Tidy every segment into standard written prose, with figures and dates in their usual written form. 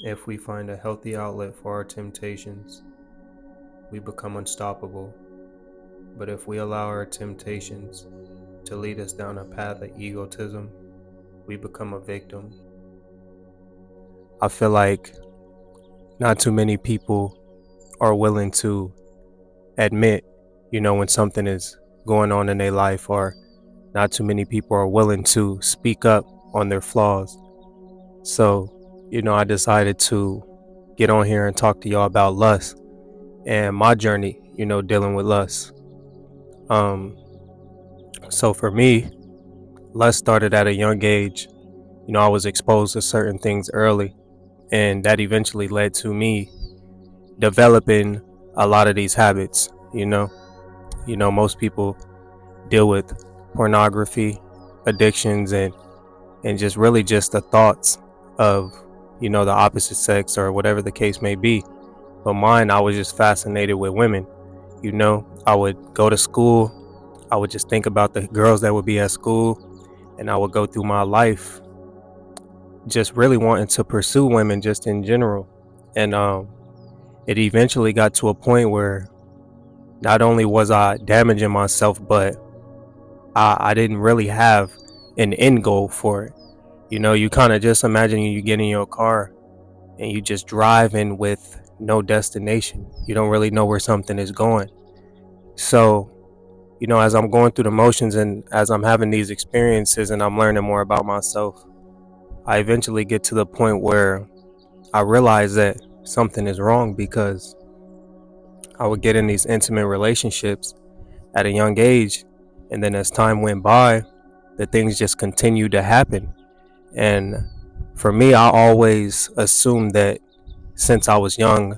If we find a healthy outlet for our temptations, we become unstoppable. But if we allow our temptations to lead us down a path of egotism, we become a victim. I feel like not too many people are willing to admit, when something is going on in their life, or not too many people are willing to speak up on their flaws. So, I decided to get on here and talk to y'all about lust and my journey, dealing with lust. Um, so for me, lust started at a young age. I was exposed to certain things early, and that eventually led to me developing a lot of these habits. Most people deal with pornography, addictions, and just really just the thoughts of, the opposite sex or whatever the case may be. But mine, I was just fascinated with women. I would go to school, I would just think about the girls that would be at school, and I would go through my life just really wanting to pursue women just in general. And it eventually got to a point where not only was I damaging myself, but I didn't really have an end goal for it. You kind of just imagine you get in your car and you just driving with no destination. You don't really know where something is going. So, as I'm going through the motions and as I'm having these experiences and I'm learning more about myself, I eventually get to the point where I realize that something is wrong, because I would get in these intimate relationships at a young age, and then as time went by, the things just continued to happen. And for me, I always assumed that since I was young,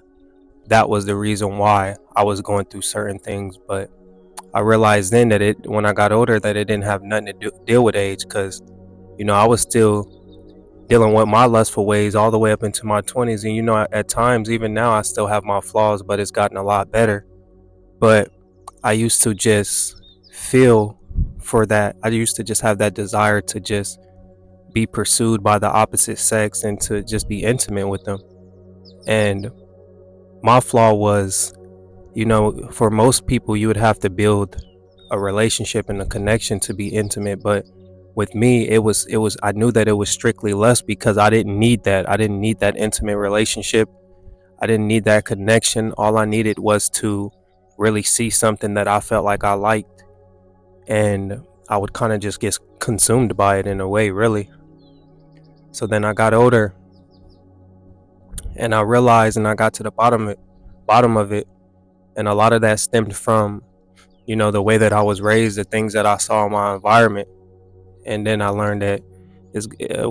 that was the reason why I was going through certain things. But I realized then that when I got older, that it didn't have nothing to deal with age, because I was still dealing with my lustful ways all the way up into my 20s. And at times, even now, I still have my flaws, but it's gotten a lot better. But I used to just feel for that. I used to just have that desire to just be pursued by the opposite sex and to just be intimate with them. And my flaw was, for most people, you would have to build a relationship and a connection to be intimate. But with me, it was I knew that it was strictly lust, because I didn't need that. I didn't need that intimate relationship. I didn't need that connection. All I needed was to really see something that I felt like I liked, and I would kind of just get consumed by it in a way, really. So then I got older and I realized, and I got to the bottom of it, and a lot of that stemmed from, the way that I was raised, the things that I saw in my environment. And then I learned that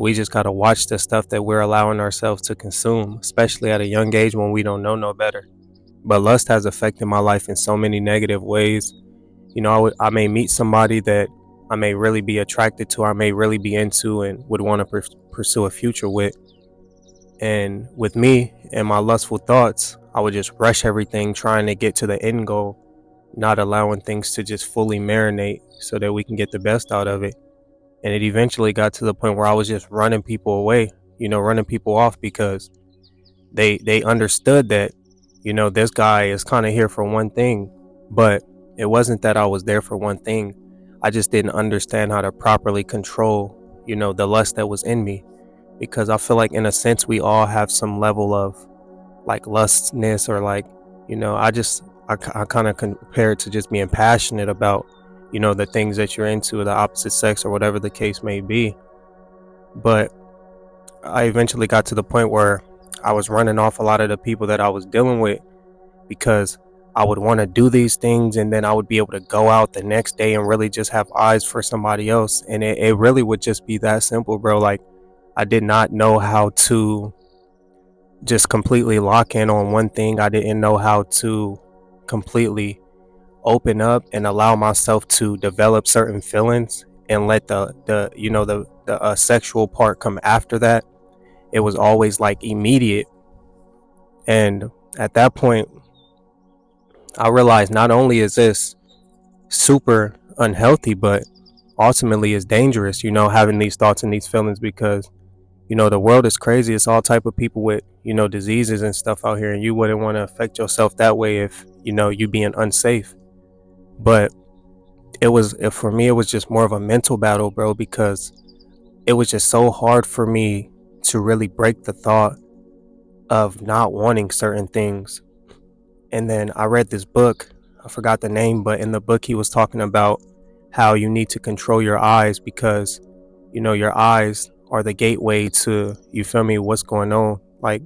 we just got to watch the stuff that we're allowing ourselves to consume, especially at a young age when we don't know no better. But lust has affected my life in so many negative ways. I may meet somebody that I may really be attracted to, I may really be into, and would want to pursue a future with. And with me and my lustful thoughts, I would just rush everything, trying to get to the end goal, not allowing things to just fully marinate so that we can get the best out of it. And it eventually got to the point where I was just running people away, running people off, because they understood that, this guy is kind of here for one thing. But it wasn't that I was there for one thing. I just didn't understand how to properly control, the lust that was in me. Because I feel like, in a sense, we all have some level of like lustness, or like, I kind of compare it to just being passionate about, the things that you're into, the opposite sex, or whatever the case may be. But I eventually got to the point where I was running off a lot of the people that I was dealing with, because I would want to do these things, and then I would be able to go out the next day and really just have eyes for somebody else. And it really would just be that simple, bro. Like, I did not know how to just completely lock in on one thing. I didn't know how to completely open up and allow myself to develop certain feelings and let the sexual part come after that. It was always like immediate. And at that point, I realized not only is this super unhealthy, but ultimately is dangerous, having these thoughts and these feelings, because The world is crazy. It's all type of people with, diseases and stuff out here, and you wouldn't want to affect yourself that way if, you being unsafe. But for me, it was just more of a mental battle, bro, because it was just so hard for me to really break the thought of not wanting certain things. And then I read this book, I forgot the name, but in the book he was talking about how you need to control your eyes because, your eyes are the gateway to, you feel me, what's going on, like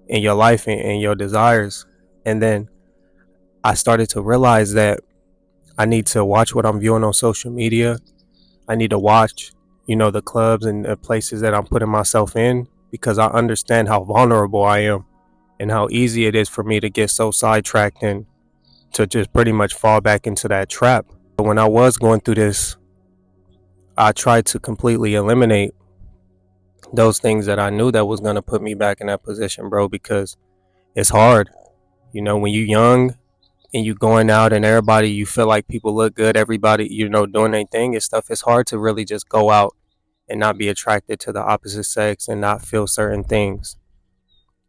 in your life and your desires. And then I started to realize that I need to watch what I'm viewing on social media. I need to watch, the clubs and the places that I'm putting myself in because I understand how vulnerable I am and how easy it is for me to get so sidetracked and to just pretty much fall back into that trap. But when I was going through this, I tried to completely eliminate those things that I knew that was going to put me back in that position, bro, because it's hard. When you young and you going out and everybody, you feel like people look good, everybody, doing their thing and stuff, it's hard to really just go out and not be attracted to the opposite sex and not feel certain things.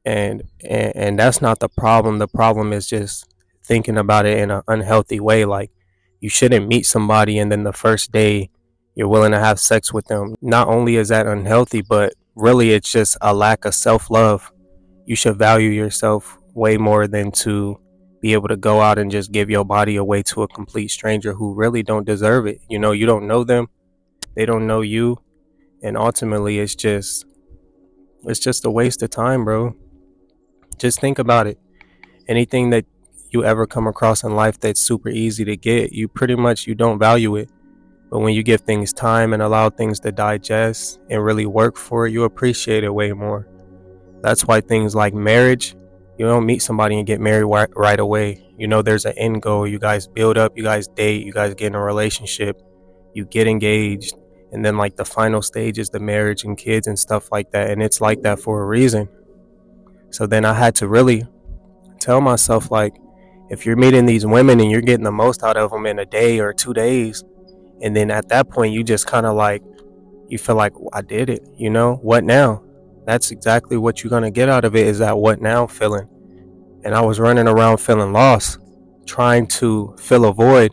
And that's not the problem. The problem is just thinking about it in an unhealthy way. Like, you shouldn't meet somebody and then the first day you're willing to have sex with them. Not only is that unhealthy, but really it's just a lack of self-love. You should value yourself way more than to be able to go out and just give your body away to a complete stranger who really don't deserve it. You don't know them, they don't know you, and ultimately it's just a waste of time, bro. Just think about it. Anything that you ever come across in life that's super easy to get, you pretty much, you don't value it. But when you give things time and allow things to digest and really work for it, you appreciate it way more. That's why things like marriage, you don't meet somebody and get married right away. There's an end goal. You guys build up, you guys date, you guys get in a relationship, you get engaged, and then like the final stage is the marriage and kids and stuff like that. And it's like that for a reason. So then I had to really tell myself, like, if you're meeting these women and you're getting the most out of them in a day or 2 days, and then at that point you just kind of like, you feel like, I did it, what now? That's exactly what you're going to get out of it, is that what now feeling. And I was running around feeling lost, trying to fill a void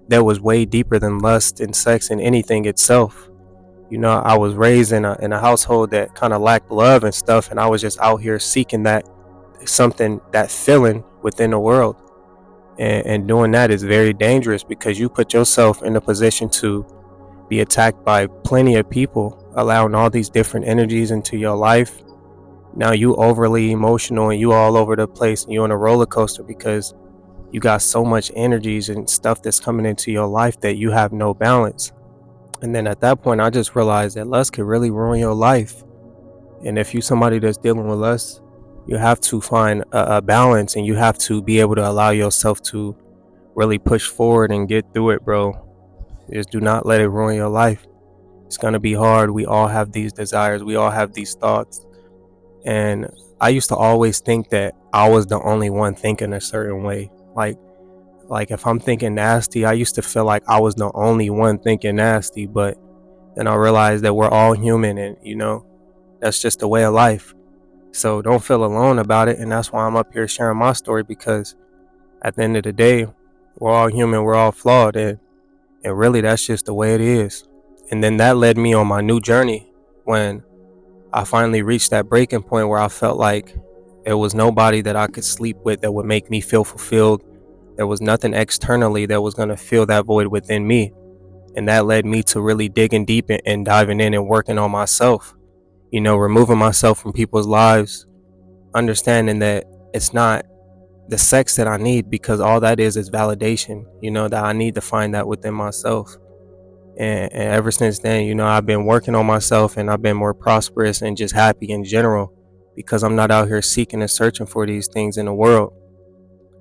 that was way deeper than lust and sex and anything itself. I was raised in a household that kind of lacked love and stuff, and I was just out here seeking that something, that feeling within the world. And doing that is very dangerous because you put yourself in a position to be attacked by plenty of people, allowing all these different energies into your life. Now you overly emotional and you all over the place and you're on a roller coaster because you got so much energies and stuff that's coming into your life that you have no balance. And then at that point, I just realized that lust could really ruin your life. And if you somebody that's dealing with lust, you have to find a balance, and you have to be able to allow yourself to really push forward and get through it, bro. Just do not let it ruin your life. It's going to be hard. We all have these desires. We all have these thoughts. And I used to always think that I was the only one thinking a certain way. Like if I'm thinking nasty, I used to feel like I was the only one thinking nasty. But then I realized that we're all human, and that's just the way of life. So don't feel alone about it. And that's why I'm up here sharing my story, because at the end of the day, we're all human, we're all flawed, and really that's just the way it is. And then that led me on my new journey when I finally reached that breaking point where I felt like there was nobody that I could sleep with that would make me feel fulfilled. There was nothing externally that was going to fill that void within me. And that led me to really digging deep and diving in and working on myself, removing myself from people's lives, understanding that it's not the sex that I need, because all that is validation, that I need to find that within myself. And ever since then, I've been working on myself, and I've been more prosperous and just happy in general, because I'm not out here seeking and searching for these things in the world.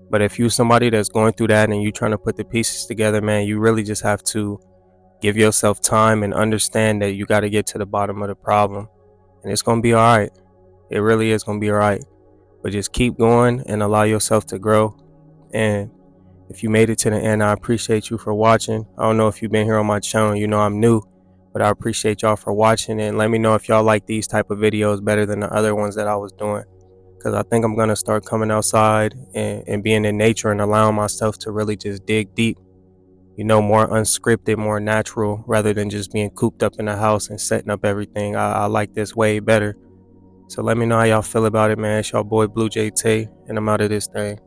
But if you're somebody that's going through that and you're trying to put the pieces together, man, you really just have to give yourself time and understand that you got to get to the bottom of the problem. And it's going to be all right. It really is going to be all right. But just keep going and allow yourself to grow. And if you made it to the end, I appreciate you for watching. I don't know if you've been here on my channel, I'm new, But I appreciate y'all for watching, and let me know if y'all like these type of videos better than the other ones that I was doing. Because I think I'm going to start coming outside and being in nature and allowing myself to really just dig deep, more unscripted, more natural, rather than just being cooped up in the house and setting up everything. I like this way better. So let me know how y'all feel about it, man. It's y'all boy Blue J Tay, and I'm out of this thing.